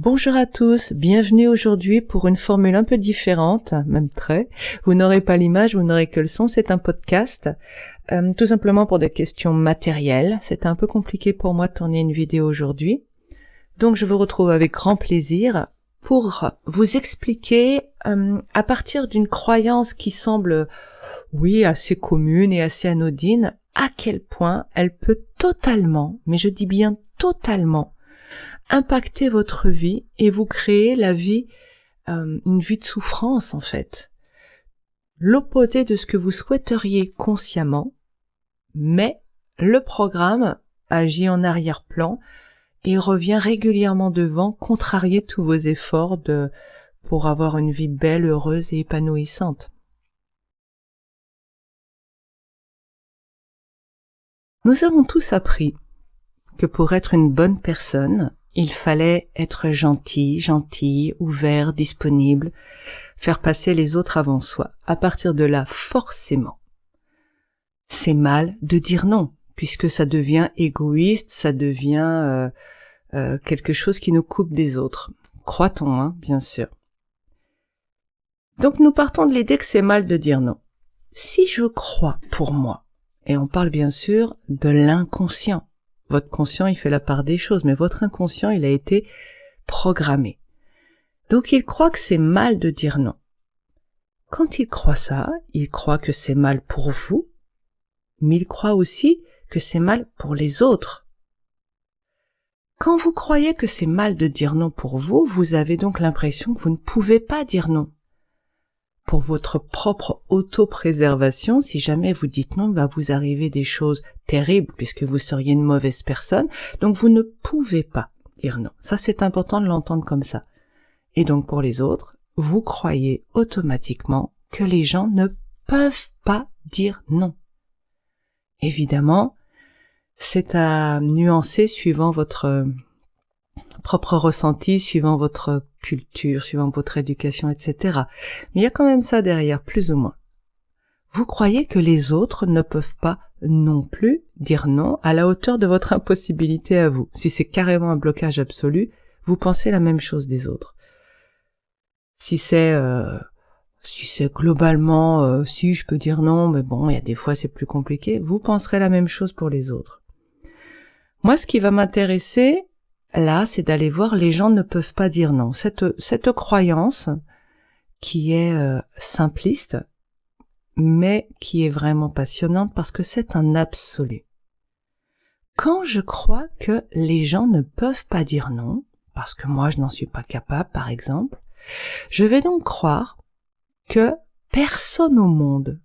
Bonjour à tous, bienvenue aujourd'hui pour une formule un peu différente, même très. Vous n'aurez pas l'image, vous n'aurez que le son, c'est un podcast, tout simplement pour des questions matérielles. C'est un peu compliqué pour moi de tourner une vidéo aujourd'hui. Donc je vous retrouve avec grand plaisir pour vous expliquer, à partir d'une croyance qui semble, oui, assez commune et assez anodine, à quel point elle peut totalement, mais je dis bien totalement, impacter votre vie et vous créer une vie de souffrance en fait. L'opposé de ce que vous souhaiteriez consciemment, mais le programme agit en arrière-plan et revient régulièrement devant, contrarier tous vos efforts pour avoir une vie belle, heureuse et épanouissante. Nous avons tous appris que pour être une bonne personne, il fallait être gentil, ouvert, disponible, faire passer les autres avant soi. À partir de là, forcément, c'est mal de dire non, puisque ça devient égoïste, ça devient quelque chose qui nous coupe des autres. Croit-on, hein, bien sûr. Donc nous partons de l'idée que c'est mal de dire non. Si je crois pour moi, et on parle bien sûr de l'inconscient, votre conscient, il fait la part des choses, mais votre inconscient, il a été programmé. Donc, il croit que c'est mal de dire non. Quand il croit ça, il croit que c'est mal pour vous, mais il croit aussi que c'est mal pour les autres. Quand vous croyez que c'est mal de dire non pour vous, vous avez donc l'impression que vous ne pouvez pas dire non. Pour votre propre autopréservation, si jamais vous dites non, va vous arriver des choses terribles puisque vous seriez une mauvaise personne. Donc vous ne pouvez pas dire non. Ça, c'est important de l'entendre comme ça. Et donc pour les autres, vous croyez automatiquement que les gens ne peuvent pas dire non. Évidemment, c'est à nuancer suivant votre propre ressenti, suivant votre culture, suivant votre éducation, etc. Mais il y a quand même ça derrière, plus ou moins. Vous croyez que les autres ne peuvent pas non plus dire non à la hauteur de votre impossibilité à vous. Si c'est carrément un blocage absolu, vous pensez la même chose des autres. Si c'est globalement, si je peux dire non, mais bon, il y a des fois c'est plus compliqué, vous penserez la même chose pour les autres. Moi, ce qui va m'intéresser, là, c'est d'aller voir les gens ne peuvent pas dire non. Cette croyance qui est simpliste, mais qui est vraiment passionnante parce que c'est un absolu. Quand je crois que les gens ne peuvent pas dire non, parce que moi je n'en suis pas capable par exemple, je vais donc croire que personne au monde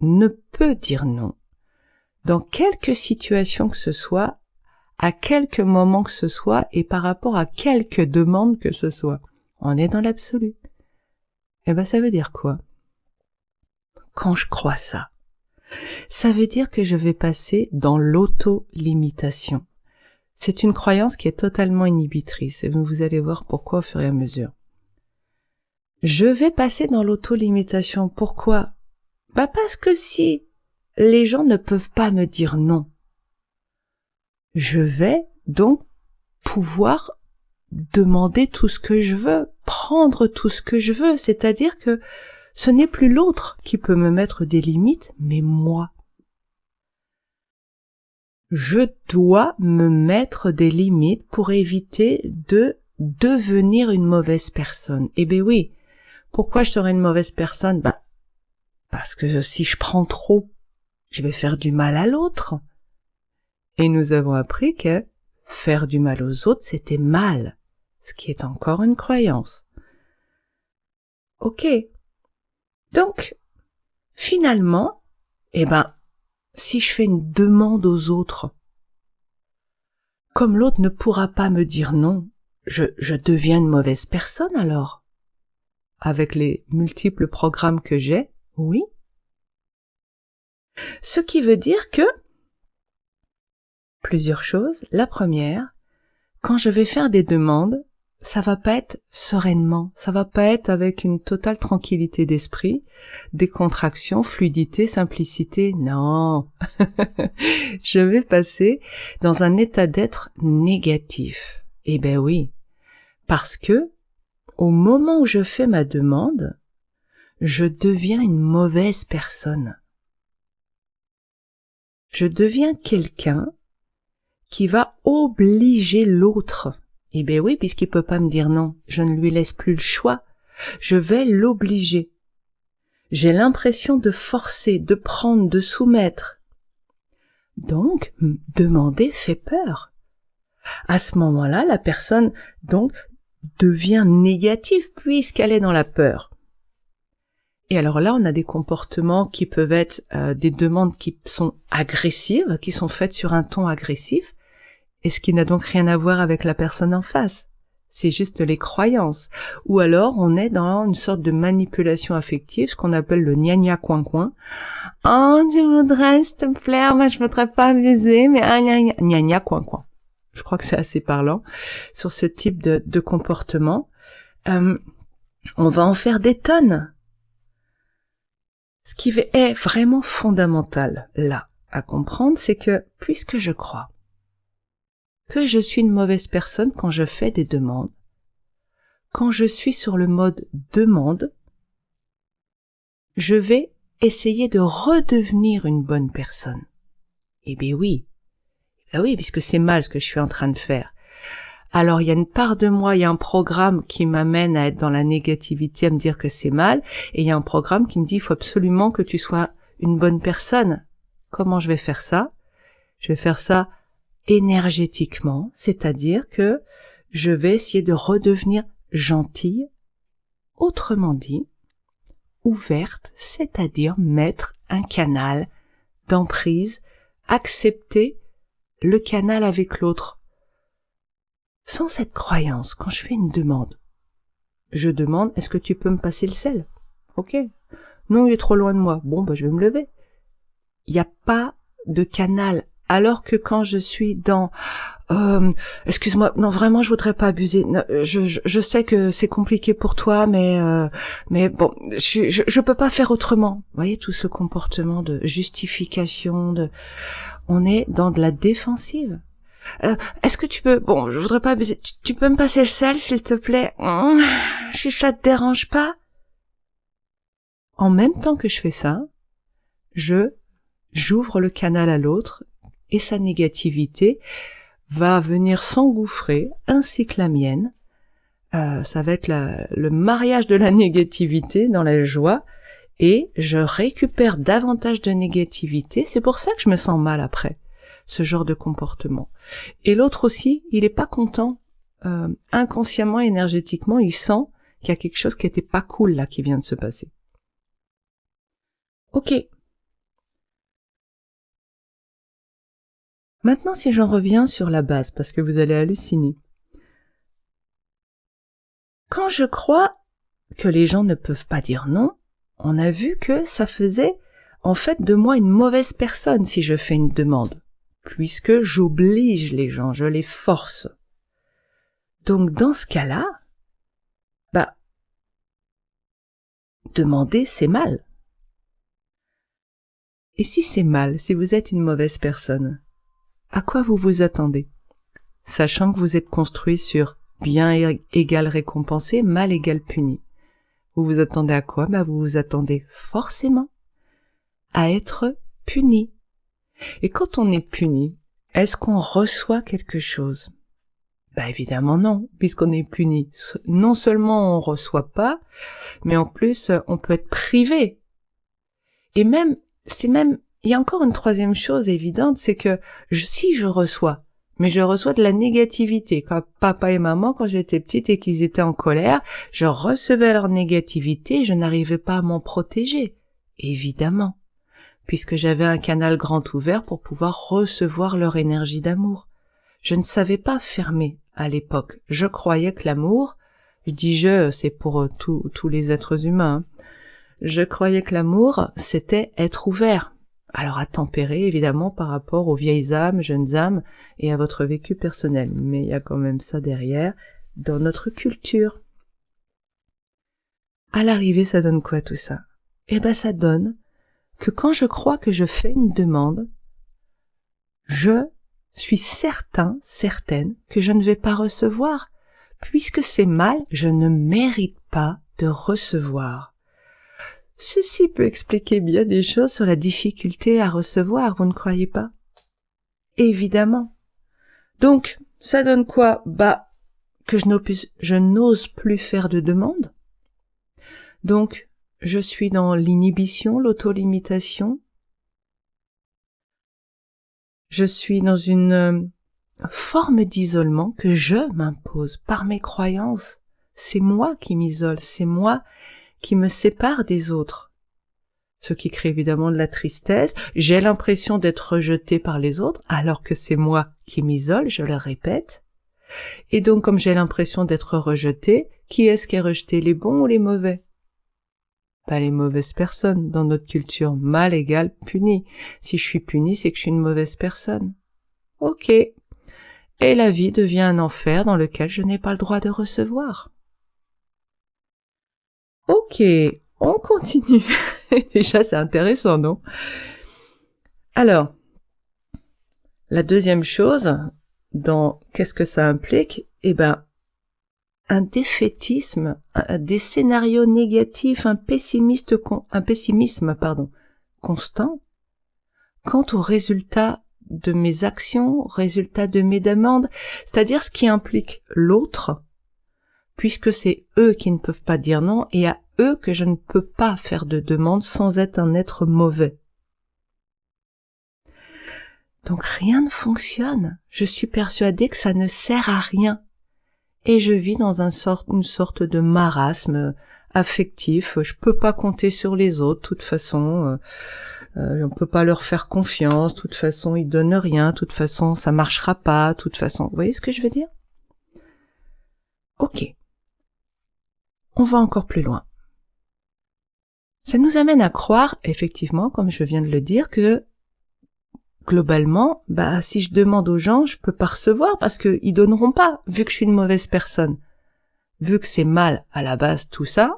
ne peut dire non, dans quelque situation que ce soit, à quelque moment que ce soit et par rapport à quelque demande que ce soit. On est dans l'absolu. Eh ben ça veut dire quoi? Quand je crois ça, ça veut dire que je vais passer dans l'auto-limitation. C'est une croyance qui est totalement inhibitrice et vous allez voir pourquoi au fur et à mesure. Je vais passer dans l'auto-limitation. Pourquoi? Parce que si les gens ne peuvent pas me dire non, je vais donc pouvoir demander tout ce que je veux, prendre tout ce que je veux, c'est-à-dire que ce n'est plus l'autre qui peut me mettre des limites, mais moi. Je dois me mettre des limites pour éviter de devenir une mauvaise personne. Eh bien oui, pourquoi je serais une mauvaise personne? Parce que si je prends trop, je vais faire du mal à l'autre. Et nous avons appris que faire du mal aux autres, c'était mal, ce qui est encore une croyance. Ok. Donc, finalement, si je fais une demande aux autres, comme l'autre ne pourra pas me dire non, je deviens une mauvaise personne alors. Avec les multiples programmes que j'ai, oui. Ce qui veut dire que plusieurs choses. La première, quand je vais faire des demandes, ça va pas être sereinement, ça va pas être avec une totale tranquillité d'esprit, décontraction, fluidité, simplicité. Non. Je vais passer dans un état d'être négatif. Eh ben oui. Parce que, au moment où je fais ma demande, je deviens une mauvaise personne. Je deviens quelqu'un qui va obliger l'autre. Eh bien oui, puisqu'il peut pas me dire non, je ne lui laisse plus le choix. Je vais l'obliger. J'ai l'impression de forcer, de prendre, de soumettre. Donc, demander fait peur. À ce moment-là, la personne, donc, devient négative puisqu'elle est dans la peur. Et alors là, on a des comportements qui peuvent être des demandes qui sont agressives, qui sont faites sur un ton agressif, et ce qui n'a donc rien à voir avec la personne en face. C'est juste les croyances. Ou alors, on est dans une sorte de manipulation affective, ce qu'on appelle le gna-gna coin-coin. « Oh, tu voudrais, s'il te plaît, moi je voudrais pas abuser, mais gna-gna coin-coin. » Je crois que c'est assez parlant sur ce type de comportement. On va en faire des tonnes. Ce qui est vraiment fondamental, là, à comprendre, c'est que, puisque je crois que je suis une mauvaise personne quand je fais des demandes, quand je suis sur le mode demande, je vais essayer de redevenir une bonne personne. Eh bien oui, puisque c'est mal ce que je suis en train de faire. Alors il y a une part de moi, il y a un programme qui m'amène à être dans la négativité, à me dire que c'est mal, et il y a un programme qui me dit il faut absolument que tu sois une bonne personne. Comment je vais faire ça? Je vais faire ça énergétiquement, c'est-à-dire que je vais essayer de redevenir gentille, autrement dit, ouverte, c'est-à-dire mettre un canal d'emprise, accepter le canal avec l'autre. Sans cette croyance, quand je fais une demande, je demande, est-ce que tu peux me passer le sel? Ok. Non, il est trop loin de moi. Bon, je vais me lever. Il n'y a pas de canal. Alors que quand je suis dans, excuse-moi, non, vraiment, je voudrais pas abuser. Non, je sais que c'est compliqué pour toi, mais bon, je peux pas faire autrement. Vous voyez, tout ce comportement de justification, on est dans de la défensive. Est-ce que tu peux... Bon, je voudrais pas abuser. Tu peux me passer le sel, s'il te plaît? Ça te dérange pas? En même temps que je fais ça, j'ouvre le canal à l'autre et sa négativité va venir s'engouffrer, ainsi que la mienne. Ça va être le mariage de la négativité dans la joie et je récupère davantage de négativité. C'est pour ça que je me sens mal après. Ce genre de comportement. Et l'autre aussi, il est pas content. Inconsciemment, énergétiquement, il sent qu'il y a quelque chose qui était pas cool là qui vient de se passer. Ok. Maintenant, si j'en reviens sur la base, parce que vous allez halluciner. Quand je crois que les gens ne peuvent pas dire non, on a vu que ça faisait en fait de moi une mauvaise personne si je fais une demande. Puisque j'oblige les gens, je les force. Donc dans ce cas-là, demander c'est mal. Et si c'est mal, si vous êtes une mauvaise personne, à quoi vous vous attendez? Sachant que vous êtes construit sur bien égale récompensé, mal égale puni. Vous vous attendez à quoi? Vous vous attendez forcément à être puni. Et quand on est puni, est-ce qu'on reçoit quelque chose? Évidemment non, puisqu'on est puni. Non seulement on reçoit pas, mais en plus on peut être privé. Et il y a encore une troisième chose évidente, c'est que si je reçois, mais je reçois de la négativité. Quand papa et maman, quand j'étais petite et qu'ils étaient en colère, je recevais leur négativité et je n'arrivais pas à m'en protéger. Évidemment. Puisque j'avais un canal grand ouvert pour pouvoir recevoir leur énergie d'amour. Je ne savais pas fermer à l'époque. Je croyais que l'amour, c'est pour tous les êtres humains, je croyais que l'amour, c'était être ouvert. Alors à tempérer, évidemment, par rapport aux vieilles âmes, jeunes âmes, et à votre vécu personnel. Mais il y a quand même ça derrière, dans notre culture. À l'arrivée, ça donne quoi tout ça? Ça donne que quand je crois que je fais une demande, je suis certaine que je ne vais pas recevoir, Puisque c'est mal, je ne mérite pas de recevoir. Ceci peut expliquer bien des choses sur la difficulté à recevoir, vous ne croyez pas? Évidemment. Donc, ça donne quoi? Que je n'ose plus faire de demande. Donc, je suis dans l'inhibition, l'autolimitation. Je suis dans une forme d'isolement que je m'impose par mes croyances. C'est moi qui m'isole, c'est moi qui me sépare des autres. Ce qui crée évidemment de la tristesse. J'ai l'impression d'être rejetée par les autres, alors que c'est moi qui m'isole, je le répète. Et donc, comme j'ai l'impression d'être rejetée, qui est-ce qui est rejeté, les bons ou les mauvais? Pas les mauvaises personnes. Dans notre culture, mal égale puni. Si je suis punie, c'est que je suis une mauvaise personne. Ok. Et la vie devient un enfer dans lequel je n'ai pas le droit de recevoir. Ok, on continue. Déjà, c'est intéressant, non? Alors, la deuxième chose, dans qu'est-ce que ça implique? Un défaitisme, des scénarios négatifs, un pessimisme, constant quant aux résultats de mes actions, résultats de mes demandes, c'est-à-dire ce qui implique l'autre, puisque c'est eux qui ne peuvent pas dire non, et à eux que je ne peux pas faire de demande sans être un être mauvais. Donc rien ne fonctionne. Je suis persuadée que ça ne sert à rien. Et je vis dans une sorte de marasme affectif. Je peux pas compter sur les autres, de toute façon. On peut pas leur faire confiance. De toute façon, ils donnent rien. De toute façon, ça marchera pas. De toute façon, vous voyez ce que je veux dire? Ok. On va encore plus loin. Ça nous amène à croire, effectivement, comme je viens de le dire, que globalement, si je demande aux gens, je peux pas recevoir parce qu'ils donneront pas, vu que je suis une mauvaise personne. Vu que c'est mal, à la base, tout ça,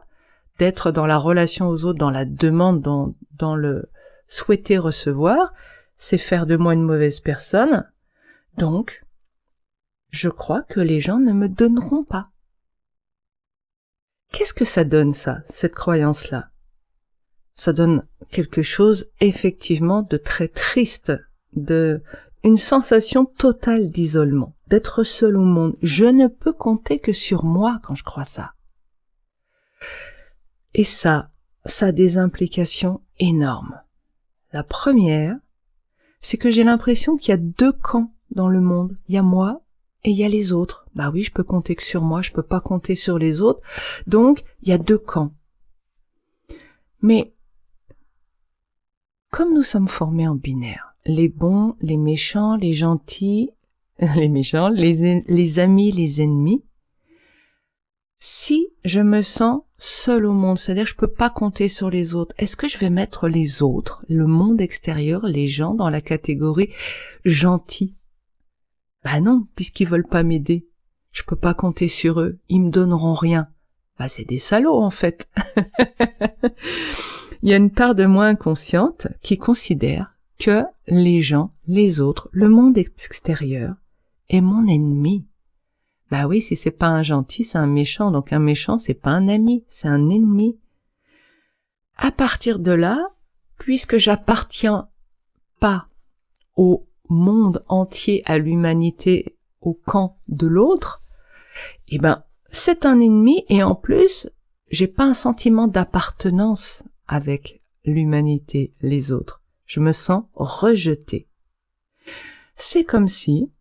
d'être dans la relation aux autres, dans la demande, dans le souhaiter recevoir, c'est faire de moi une mauvaise personne. Donc, je crois que les gens ne me donneront pas. Qu'est-ce que ça donne, ça, cette croyance-là? Ça donne quelque chose, effectivement, de très triste, une sensation totale d'isolement, d'être seul au monde. Je ne peux compter que sur moi quand je crois ça. Et ça a des implications énormes. La première, c'est que j'ai l'impression qu'il y a deux camps dans le monde. Il y a moi et il y a les autres. Oui, je peux compter que sur moi, je peux pas compter sur les autres. Donc, il y a deux camps. Mais, comme nous sommes formés en binaire, les bons, les méchants, les gentils, les méchants, les amis, les ennemis, si je me sens seule au monde, c'est-à-dire que je peux pas compter sur les autres, est-ce que je vais mettre les autres, le monde extérieur, les gens dans la catégorie gentils? Non, puisqu'ils veulent pas m'aider. Je peux pas compter sur eux, ils me donneront rien. C'est des salauds en fait. Il y a une part de moi inconsciente qui considère que les gens, les autres, le monde extérieur est mon ennemi. Oui, si c'est pas un gentil, c'est un méchant. Donc un méchant, c'est pas un ami, c'est un ennemi. À partir de là, puisque j'appartiens pas au monde entier, à l'humanité, au camp de l'autre, c'est un ennemi et en plus, j'ai pas un sentiment d'appartenance avec l'humanité, les autres. Je me sens rejetée. C'est comme si,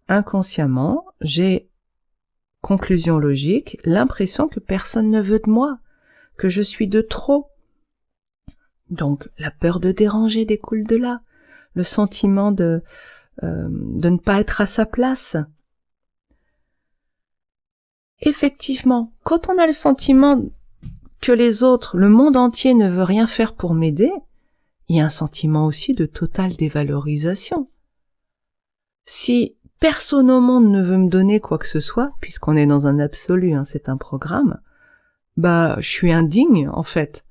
inconsciemment, j'ai, conclusion logique, l'impression que personne ne veut de moi, que je suis de trop. Donc, la peur de déranger découle de là, le sentiment de ne pas être à sa place. Effectivement, quand on a le sentiment que les autres, le monde entier ne veut rien faire pour m'aider, il y a un sentiment aussi de totale dévalorisation. Si personne au monde ne veut me donner quoi que ce soit, puisqu'on est dans un absolu, c'est un programme, je suis indigne en fait.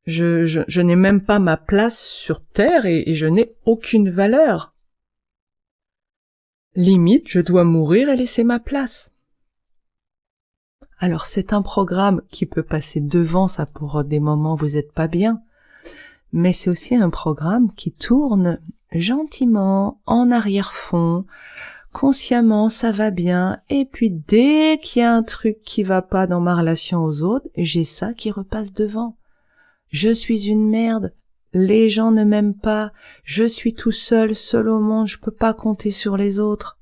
Je n'ai même pas ma place sur Terre et je n'ai aucune valeur. Limite, je dois mourir et laisser ma place. Alors c'est un programme qui peut passer devant ça pour des moments où vous n'êtes pas bien, mais c'est aussi un programme qui tourne gentiment, en arrière-fond, consciemment ça va bien, et puis dès qu'il y a un truc qui va pas dans ma relation aux autres, j'ai ça qui repasse devant. Je suis une merde, les gens ne m'aiment pas, je suis tout seul, seul au monde, je peux pas compter sur les autres.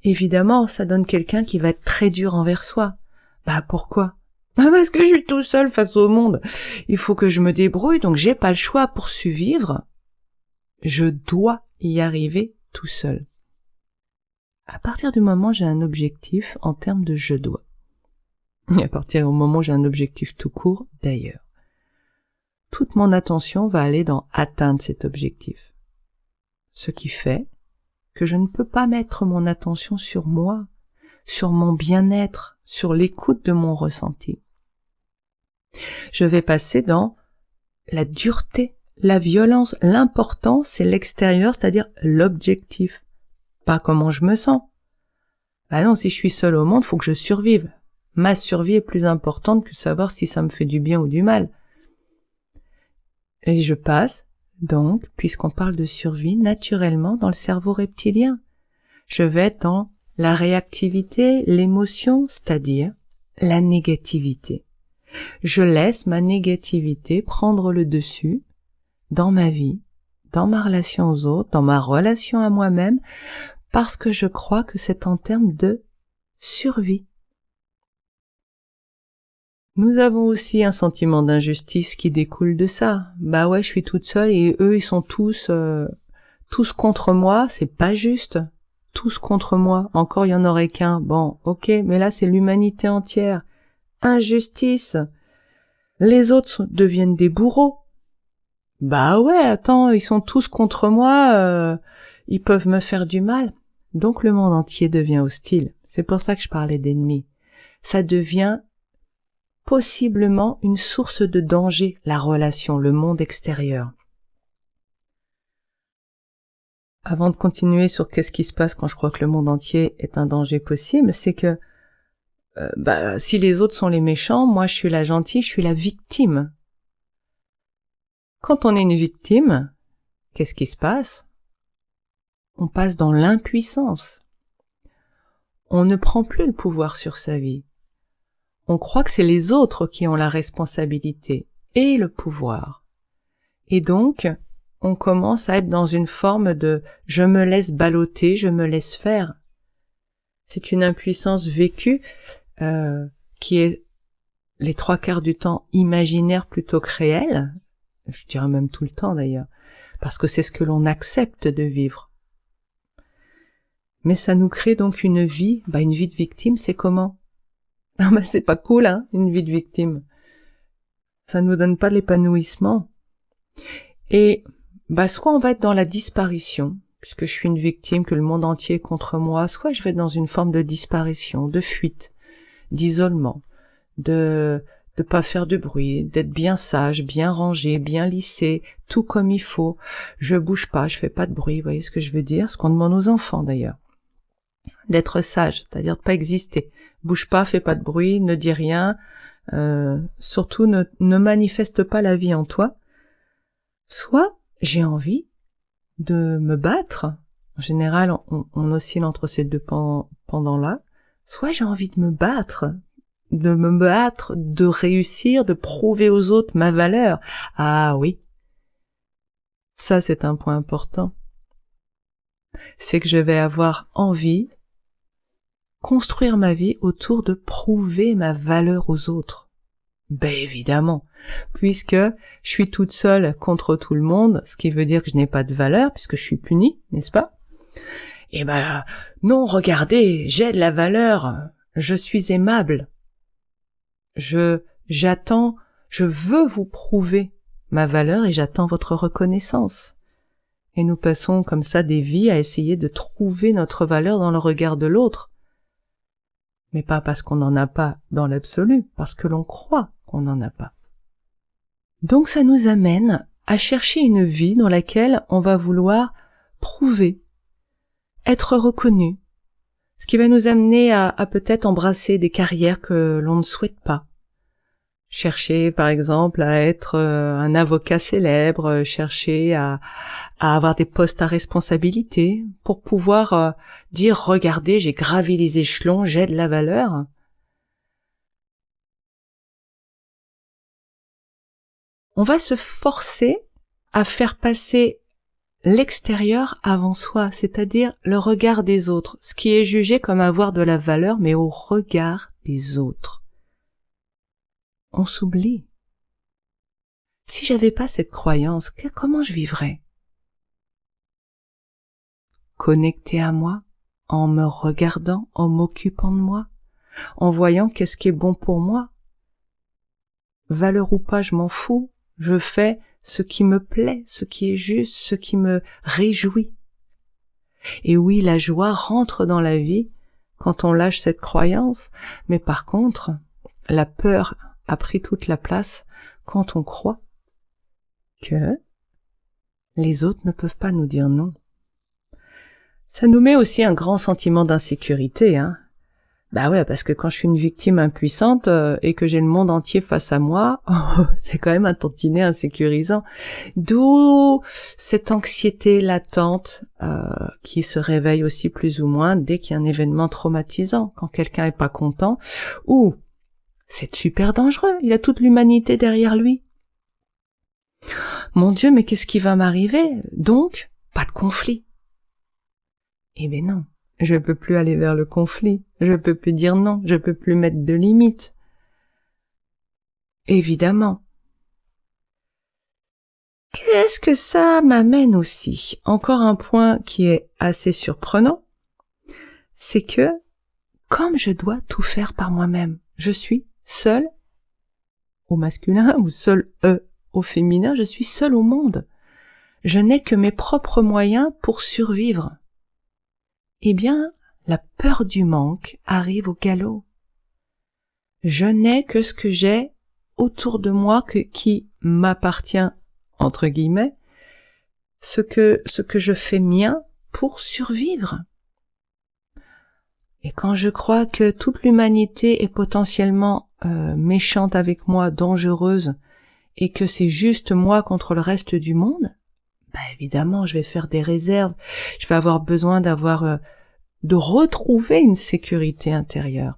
Évidemment, ça donne quelqu'un qui va être très dur envers soi. Bah pourquoi ? Bah parce que je suis tout seul face au monde. Il faut que je me débrouille, donc j'ai pas le choix pour survivre. Je dois y arriver tout seul. À partir du moment où j'ai un objectif en termes de je dois, et à partir du moment où j'ai un objectif tout court, d'ailleurs, toute mon attention va aller dans atteindre cet objectif. Ce qui fait que je ne peux pas mettre mon attention sur moi, sur mon bien-être, sur l'écoute de mon ressenti. Je vais passer dans la dureté, la violence. L'important, c'est l'extérieur, c'est-à-dire l'objectif, pas comment je me sens. Ah non, si je suis seul au monde, faut que je survive. Ma survie est plus importante que savoir si ça me fait du bien ou du mal. Et je passe, donc, puisqu'on parle de survie, naturellement dans le cerveau reptilien. Je vais être dans la réactivité, l'émotion, c'est-à-dire la négativité. Je laisse ma négativité prendre le dessus dans ma vie, dans ma relation aux autres, dans ma relation à moi-même, parce que je crois que c'est en termes de survie. Nous avons aussi un sentiment d'injustice qui découle de ça. Bah ouais, je suis toute seule et eux, ils sont tous contre moi, c'est pas juste. Tous contre moi. Encore, il y en aurait qu'un. Bon, ok, mais là, c'est l'humanité entière. Injustice. Les autres deviennent des bourreaux. Bah ouais, attends, ils sont tous contre moi, ils peuvent me faire du mal. Donc le monde entier devient hostile. C'est pour ça que je parlais d'ennemis. Ça devient possiblement une source de danger, la relation, le monde extérieur. Avant de continuer sur qu'est-ce qui se passe quand je crois que le monde entier est un danger possible, c'est que si les autres sont les méchants, moi je suis la gentille, je suis la victime. Quand on est une victime, qu'est-ce qui se passe ? On passe dans l'impuissance. On ne prend plus le pouvoir sur sa vie. On croit que c'est les autres qui ont la responsabilité et le pouvoir. Et donc, on commence à être dans une forme de « je me laisse balloter, je me laisse faire ». C'est une impuissance vécue qui est les 3/4 du temps imaginaire plutôt que réelle, je dirais même tout le temps d'ailleurs, parce que c'est ce que l'on accepte de vivre. Mais ça nous crée donc une vie de victime, c'est comment ? Ah c'est pas cool, hein, une vie de victime. Ça nous donne pas de l'épanouissement. Et soit on va être dans la disparition, puisque je suis une victime, que le monde entier est contre moi, soit je vais être dans une forme de disparition, de fuite, d'isolement, de pas faire de bruit, d'être bien sage, bien rangé, bien lissé, tout comme il faut. Je bouge pas, je fais pas de bruit, vous voyez ce que je veux dire ? Ce qu'on demande aux enfants d'ailleurs. D'être sage, c'est-à-dire de pas exister. Bouge pas, fais pas de bruit, ne dis rien, surtout ne manifeste pas la vie en toi. Soit j'ai envie de me battre, en général on oscille entre ces deux pendant-là, soit j'ai envie de me battre, de réussir, de prouver aux autres ma valeur. Ah oui, ça c'est un point important. C'est que je vais avoir envie construire ma vie autour de prouver ma valeur aux autres. Ben évidemment, puisque je suis toute seule contre tout le monde, ce qui veut dire que je n'ai pas de valeur, puisque je suis punie, n'est-ce pas ? Eh non, regardez, j'ai de la valeur, je suis aimable. Je veux vous prouver ma valeur et j'attends votre reconnaissance. Et nous passons comme ça des vies à essayer de trouver notre valeur dans le regard de l'autre. Mais pas parce qu'on n'en a pas dans l'absolu, parce que l'on croit qu'on n'en a pas. Donc ça nous amène à chercher une vie dans laquelle on va vouloir prouver, être reconnu, Ce qui va nous amener à peut-être embrasser des carrières que l'on ne souhaite pas. Chercher, par exemple, à être un avocat célèbre, chercher à avoir des postes à responsabilité pour pouvoir dire « Regardez, j'ai gravi les échelons, j'ai de la valeur ». On va se forcer à faire passer l'extérieur avant soi, c'est-à-dire le regard des autres, ce qui est jugé comme avoir de la valeur, mais au regard des autres. On s'oublie. Si j'avais pas cette croyance, comment je vivrais? Connecté à moi, en me regardant, en m'occupant de moi, en voyant qu'est-ce qui est bon pour moi. Valeur ou pas, je m'en fous. Je fais ce qui me plaît, ce qui est juste, ce qui me réjouit. Et oui, la joie rentre dans la vie quand on lâche cette croyance, mais par contre, la peur a pris toute la place quand on croit que les autres ne peuvent pas nous dire non. Ça nous met aussi un grand sentiment d'insécurité, hein. Bah ouais, parce que quand je suis une victime impuissante et que j'ai le monde entier face à moi, c'est quand même un tantinet insécurisant. D'où cette anxiété latente qui se réveille aussi plus ou moins dès qu'il y a un événement traumatisant, quand quelqu'un est pas content, ou c'est super dangereux, il a toute l'humanité derrière lui. Mon Dieu, mais qu'est-ce qui va m'arriver? Donc, pas de conflit. Eh bien non. Je peux plus aller vers le conflit, je peux plus dire non, je peux plus mettre de limites. Évidemment. Qu'est-ce que ça m'amène aussi? Encore un point qui est assez surprenant, c'est que, comme je dois tout faire par moi-même, je suis seule au masculin ou seule au féminin, je suis seule au monde. Je n'ai que mes propres moyens pour survivre. Eh bien, la peur du manque arrive au galop. Je n'ai que ce que j'ai autour de moi qui m'appartient, entre guillemets, ce que je fais mien pour survivre. Et quand je crois que toute l'humanité est potentiellement méchante avec moi, dangereuse, et que c'est juste moi contre le reste du monde, bah évidemment, je vais faire des réserves. Je vais avoir besoin de retrouver une sécurité intérieure.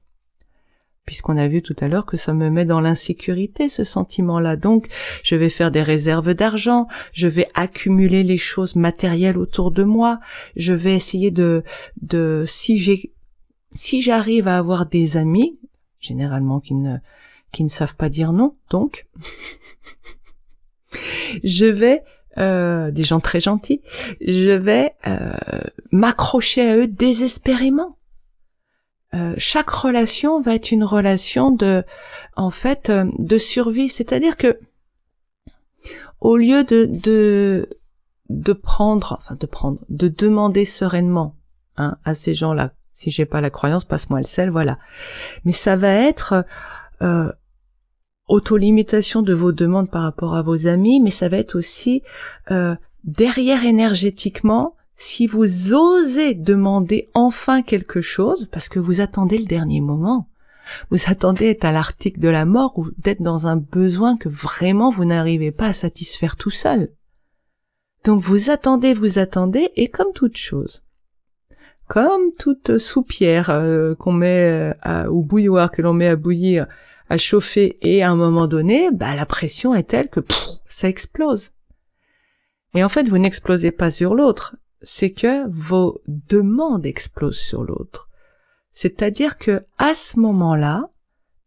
Puisqu'on a vu tout à l'heure que ça me met dans l'insécurité, ce sentiment-là. Donc, je vais faire des réserves d'argent, je vais accumuler les choses matérielles autour de moi, je vais essayer si j'arrive à avoir des amis, généralement qui ne savent pas dire non, donc, je vais des gens très gentils, je vais m'accrocher à eux désespérément. Chaque relation va être une relation de survie, c'est-à-dire que au lieu de demander sereinement à ces gens-là, si j'ai pas la croyance, passe-moi le sel, voilà. Mais ça va être autolimitation de vos demandes par rapport à vos amis, mais ça va être aussi derrière énergétiquement, si vous osez demander enfin quelque chose, parce que vous attendez le dernier moment, vous attendez être à l'article de la mort ou d'être dans un besoin que vraiment vous n'arrivez pas à satisfaire tout seul. Donc vous attendez, et comme toute chose, comme toute soupière qu'on met au bouilloire, que l'on met à bouillir, à chauffer, et à un moment donné, la pression est telle que ça explose. Et en fait, vous n'explosez pas sur l'autre, c'est que vos demandes explosent sur l'autre. C'est-à-dire que à ce moment-là,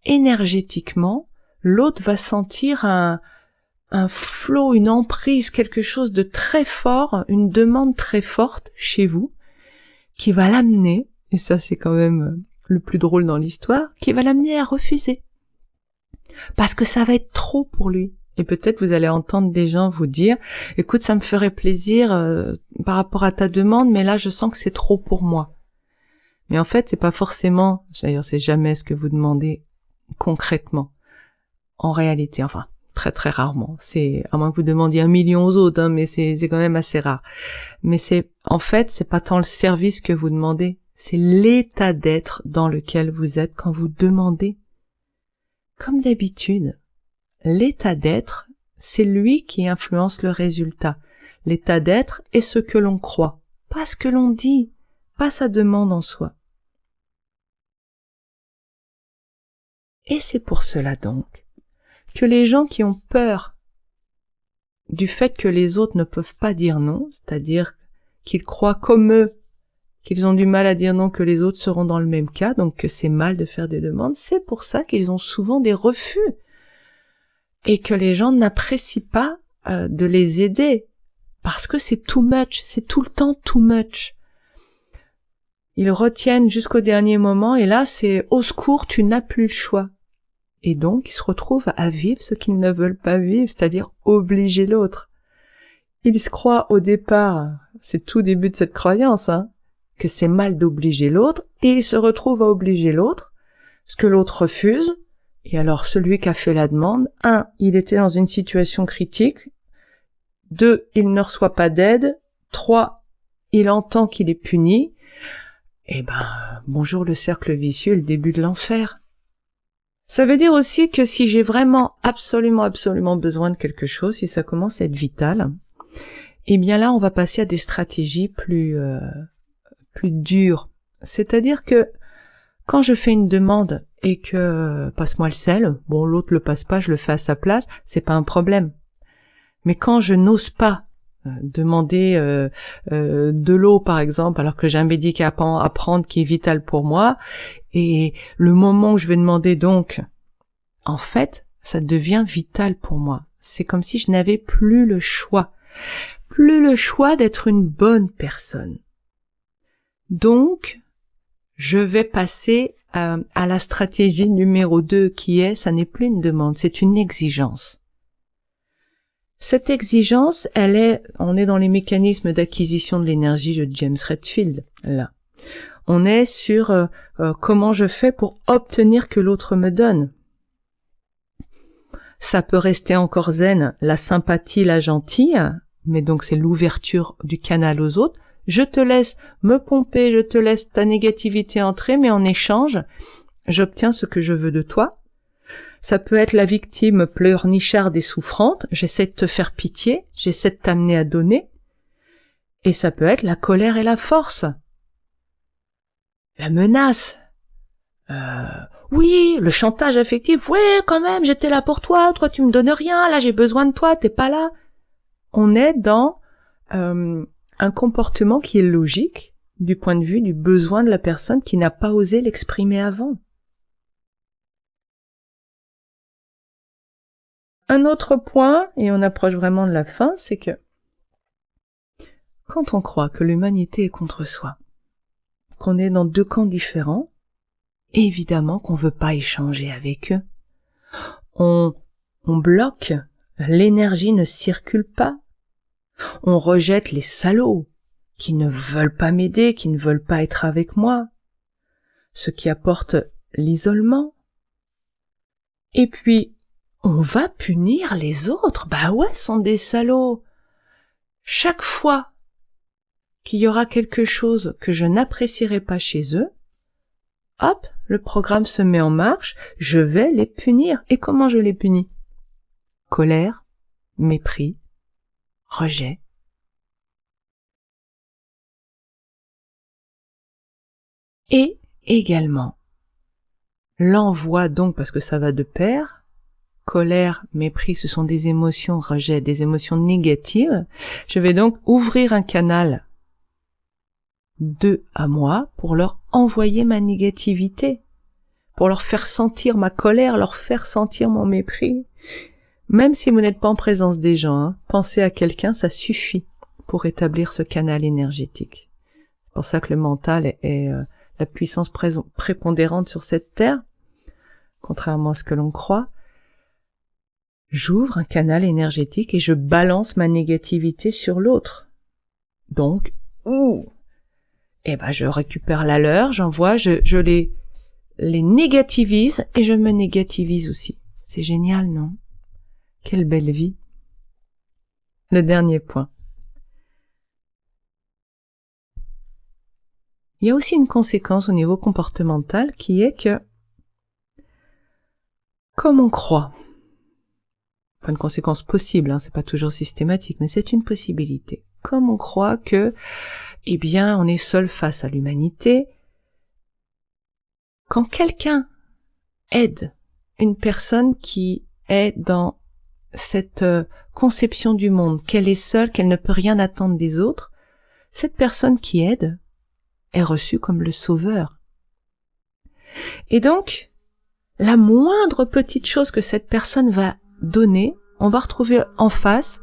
énergétiquement, l'autre va sentir un flot, une emprise, quelque chose de très fort, une demande très forte chez vous, qui va l'amener, et ça c'est quand même le plus drôle dans l'histoire, qui va l'amener à refuser. Parce que ça va être trop pour lui. Et peut-être vous allez entendre des gens vous dire « Écoute, ça me ferait plaisir par rapport à ta demande, mais là je sens que c'est trop pour moi. » Mais en fait, c'est pas forcément, d'ailleurs c'est jamais ce que vous demandez concrètement. En réalité, enfin, très très rarement. C'est, à moins que vous demandiez 1 million aux autres, mais c'est quand même assez rare. Mais en fait, c'est pas tant le service que vous demandez, c'est l'état d'être dans lequel vous êtes quand vous demandez. Comme d'habitude, l'état d'être, c'est lui qui influence le résultat. L'état d'être est ce que l'on croit, pas ce que l'on dit, pas sa demande en soi. Et c'est pour cela donc que les gens qui ont peur du fait que les autres ne peuvent pas dire non, c'est-à-dire qu'ils croient comme eux qu'ils ont du mal à dire non, que les autres seront dans le même cas, donc que c'est mal de faire des demandes, c'est pour ça qu'ils ont souvent des refus et que les gens n'apprécient pas de les aider parce que c'est too much, c'est tout le temps too much. Ils retiennent jusqu'au dernier moment et là c'est au secours, tu n'as plus le choix. Et donc ils se retrouvent à vivre ce qu'ils ne veulent pas vivre, c'est-à-dire obliger l'autre. Ils se croient au départ, c'est tout début de cette croyance, que c'est mal d'obliger l'autre, et ils se retrouvent à obliger l'autre, ce que l'autre refuse, et alors celui qui a fait la demande, 1, il était dans une situation critique, 2, il ne reçoit pas d'aide, 3, il entend qu'il est puni, et bonjour le cercle vicieux, le début de l'enfer. Ça veut dire aussi que si j'ai vraiment absolument besoin de quelque chose, si ça commence à être vital, eh bien là on va passer à des stratégies plus dures. C'est-à-dire que quand je fais une demande et que passe-moi le sel, bon l'autre le passe pas, je le fais à sa place, c'est pas un problème. Mais quand je n'ose pas demander de l'eau par exemple, alors que j'ai un médicament à prendre qui est vital pour moi, et le moment où je vais demander donc, en fait, ça devient vital pour moi. C'est comme si je n'avais plus le choix d'être une bonne personne. Donc, je vais passer à la stratégie numéro 2 qui est, ça n'est plus une demande, c'est une exigence. Cette exigence, on est dans les mécanismes d'acquisition de l'énergie de James Redfield, là. On est sur comment je fais pour obtenir que l'autre me donne. Ça peut rester encore zen, la sympathie, la gentille, mais donc c'est l'ouverture du canal aux autres. Je te laisse me pomper, je te laisse ta négativité entrer, mais en échange, j'obtiens ce que je veux de toi. Ça peut être la victime pleurnicharde et souffrante, j'essaie de te faire pitié, j'essaie de t'amener à donner. Et ça peut être la colère et la force. La menace. Oui, le chantage affectif, oui, quand même, j'étais là pour toi tu me donnes rien, là j'ai besoin de toi, t'es pas là. On est dans un comportement qui est logique du point de vue du besoin de la personne qui n'a pas osé l'exprimer avant. Un autre point, et on approche vraiment de la fin, c'est que quand on croit que l'humanité est contre soi, qu'on est dans 2 camps différents, évidemment qu'on veut pas échanger avec eux. On bloque, l'énergie ne circule pas. On rejette les salauds qui ne veulent pas m'aider, qui ne veulent pas être avec moi, ce qui apporte l'isolement. Et puis, on va punir les autres. Bah ouais, sont des salauds. Chaque fois qu'il y aura quelque chose que je n'apprécierai pas chez eux, hop, le programme se met en marche, je vais les punir. Et comment je les punis? Colère, mépris, rejet. Et également, l'envoi donc, parce que ça va de pair, colère, mépris, ce sont des émotions, rejet, des émotions négatives. Je vais donc ouvrir un canal d'eux à moi pour leur envoyer ma négativité, pour leur faire sentir ma colère, leur faire sentir mon mépris. Même si vous n'êtes pas en présence des gens, pensez à quelqu'un, ça suffit pour établir ce canal énergétique. C'est pour ça que le mental est la puissance prépondérante sur cette terre, contrairement à ce que l'on croit. J'ouvre un canal énergétique et je balance ma négativité sur l'autre. Donc, je récupère la leur, j'envoie, je les négativise et je me négativise aussi. C'est génial, non? Quelle belle vie. Le dernier point. il y a aussi une conséquence au niveau comportemental qui est que, comme on croit, enfin une conséquence possible, c'est pas toujours systématique, mais c'est une possibilité. Comme on croit que, eh bien, on est seul face à l'humanité, quand quelqu'un aide une personne qui est dans cette conception du monde, qu'elle est seule, qu'elle ne peut rien attendre des autres, cette personne qui aide est reçue comme le sauveur. Et donc, la moindre petite chose que cette personne va donner, on va retrouver en face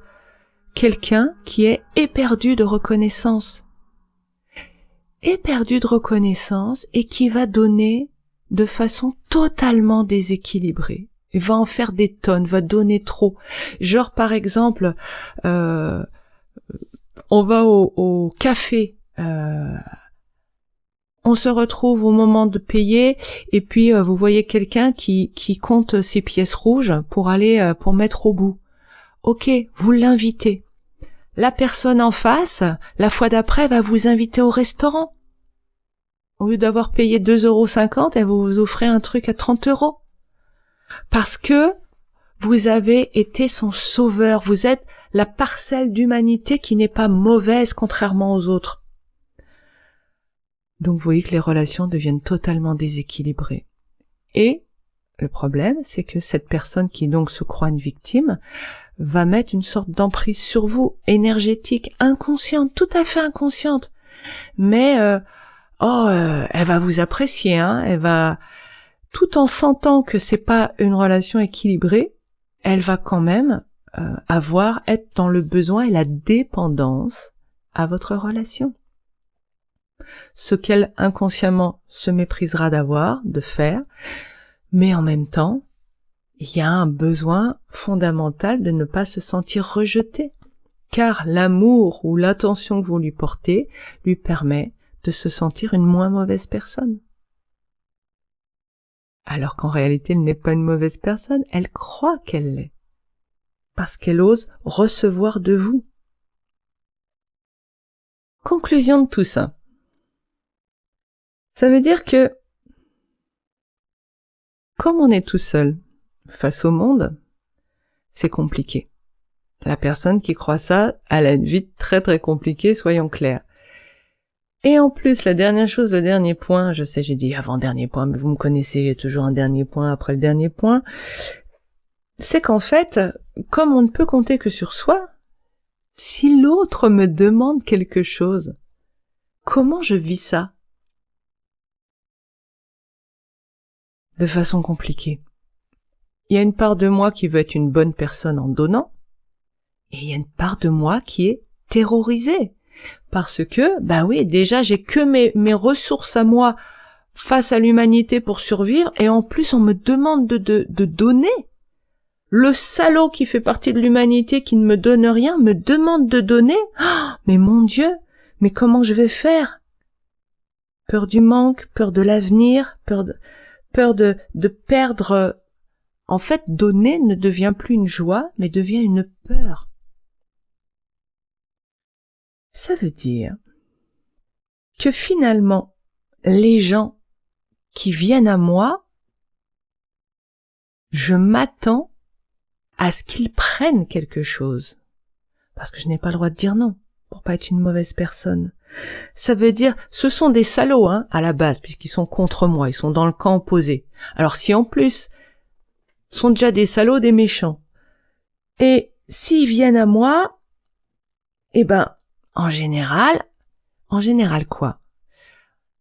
quelqu'un qui est éperdu de reconnaissance. Éperdu de reconnaissance et qui va donner de façon totalement déséquilibrée. Il va en faire des tonnes, va donner trop. Genre par exemple, on va au café, on se retrouve au moment de payer et puis vous voyez quelqu'un qui compte ses pièces rouges pour aller pour mettre au bout. Ok, vous l'invitez. La personne en face, la fois d'après, va vous inviter au restaurant. Au lieu d'avoir payé 2,50 €, elle va vous offrir un truc à 30 €. Parce que vous avez été son sauveur, vous êtes la parcelle d'humanité qui n'est pas mauvaise contrairement aux autres. Donc vous voyez que les relations deviennent totalement déséquilibrées. Et le problème, c'est que cette personne qui donc se croit une victime va mettre une sorte d'emprise sur vous, énergétique, inconsciente, tout à fait inconsciente. Mais elle va vous apprécier, elle va, tout en sentant que c'est pas une relation équilibrée, elle va quand même être dans le besoin et la dépendance à votre relation. Ce qu'elle inconsciemment se méprisera de faire, mais en même temps, il y a un besoin fondamental de ne pas se sentir rejeté, car l'amour ou l'attention que vous lui portez lui permet de se sentir une moins mauvaise personne. Alors qu'en réalité, elle n'est pas une mauvaise personne, elle croit qu'elle l'est, parce qu'elle ose recevoir de vous. Conclusion de tout ça. Ça veut dire que, comme on est tout seul face au monde, c'est compliqué. La personne qui croit ça, elle a une vie très très compliquée, soyons clairs. Et en plus, la dernière chose, le dernier point, je sais, j'ai dit avant-dernier point, mais vous me connaissez, il y a toujours un dernier point après le dernier point, c'est qu'en fait, comme on ne peut compter que sur soi, si l'autre me demande quelque chose, comment je vis ça? De façon compliquée. Il y a une part de moi qui veut être une bonne personne en donnant, et il y a une part de moi qui est terrorisée. Parce que, oui, déjà, j'ai que mes ressources à moi face à l'humanité pour survivre, et en plus, on me demande de donner. Le salaud qui fait partie de l'humanité, qui ne me donne rien, me demande de donner. Oh, mais mon Dieu, mais comment je vais faire? Peur du manque, peur de l'avenir, peur de perdre. En fait, donner ne devient plus une joie, mais devient une peur. Ça veut dire que finalement, les gens qui viennent à moi, je m'attends à ce qu'ils prennent quelque chose. Parce que je n'ai pas le droit de dire non, pour pas être une mauvaise personne. Ça veut dire, ce sont des salauds, à la base, puisqu'ils sont contre moi, ils sont dans le camp opposé. Alors si en plus, sont déjà des salauds, des méchants, et s'ils viennent à moi, en général quoi?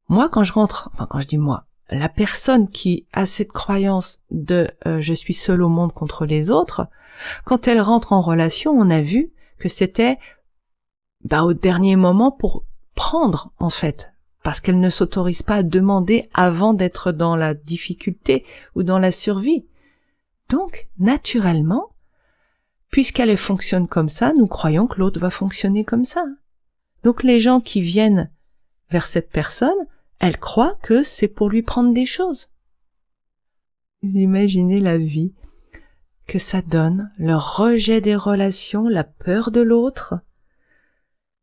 Moi, quand je dis moi, la personne qui a cette croyance de je suis seule au monde contre les autres, quand elle rentre en relation, on a vu que c'était au dernier moment pour prendre, en fait, parce qu'elle ne s'autorise pas à demander avant d'être dans la difficulté ou dans la survie. Donc, naturellement, puisqu'elle fonctionne comme ça, nous croyons que l'autre va fonctionner comme ça. Donc les gens qui viennent vers cette personne, elle croit que c'est pour lui prendre des choses. Vous imaginez la vie que ça donne, le rejet des relations, la peur de l'autre.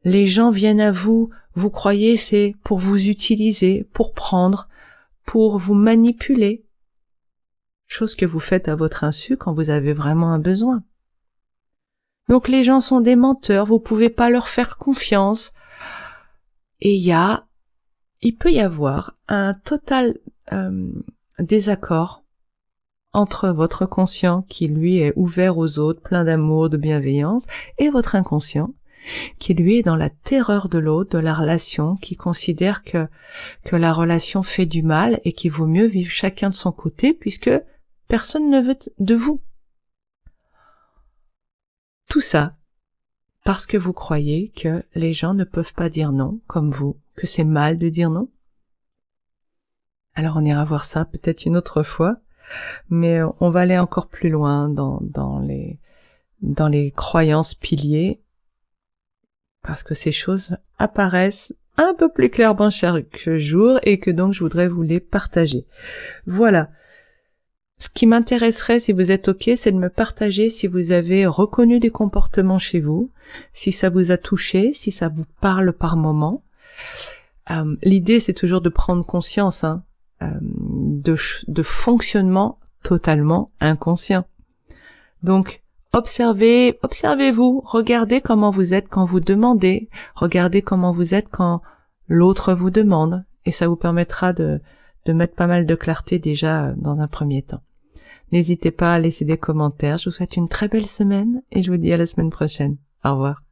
Les gens viennent à vous, vous croyez c'est pour vous utiliser, pour prendre, pour vous manipuler. Chose que vous faites à votre insu quand vous avez vraiment un besoin. Donc les gens sont des menteurs, vous pouvez pas leur faire confiance. Et il peut y avoir un total désaccord entre votre conscient qui lui est ouvert aux autres, plein d'amour, de bienveillance, et votre inconscient qui lui est dans la terreur de l'autre, de la relation, qui considère que la relation fait du mal et qu'il vaut mieux vivre chacun de son côté puisque personne ne veut de vous. Tout ça parce que vous croyez que les gens ne peuvent pas dire non comme vous, que c'est mal de dire non. Alors on ira voir ça peut-être une autre fois, mais on va aller encore plus loin dans les croyances piliers, parce que ces choses apparaissent un peu plus clairement chaque jour et que donc je voudrais vous les partager. Voilà. Ce qui m'intéresserait, si vous êtes OK, c'est de me partager si vous avez reconnu des comportements chez vous, si ça vous a touché, si ça vous parle par moment. L'idée, c'est toujours de prendre conscience de fonctionnement totalement inconscient. Donc, observez-vous, regardez comment vous êtes quand vous demandez, regardez comment vous êtes quand l'autre vous demande, et ça vous permettra de mettre pas mal de clarté déjà dans un premier temps. N'hésitez pas à laisser des commentaires, je vous souhaite une très belle semaine, et je vous dis à la semaine prochaine. Au revoir.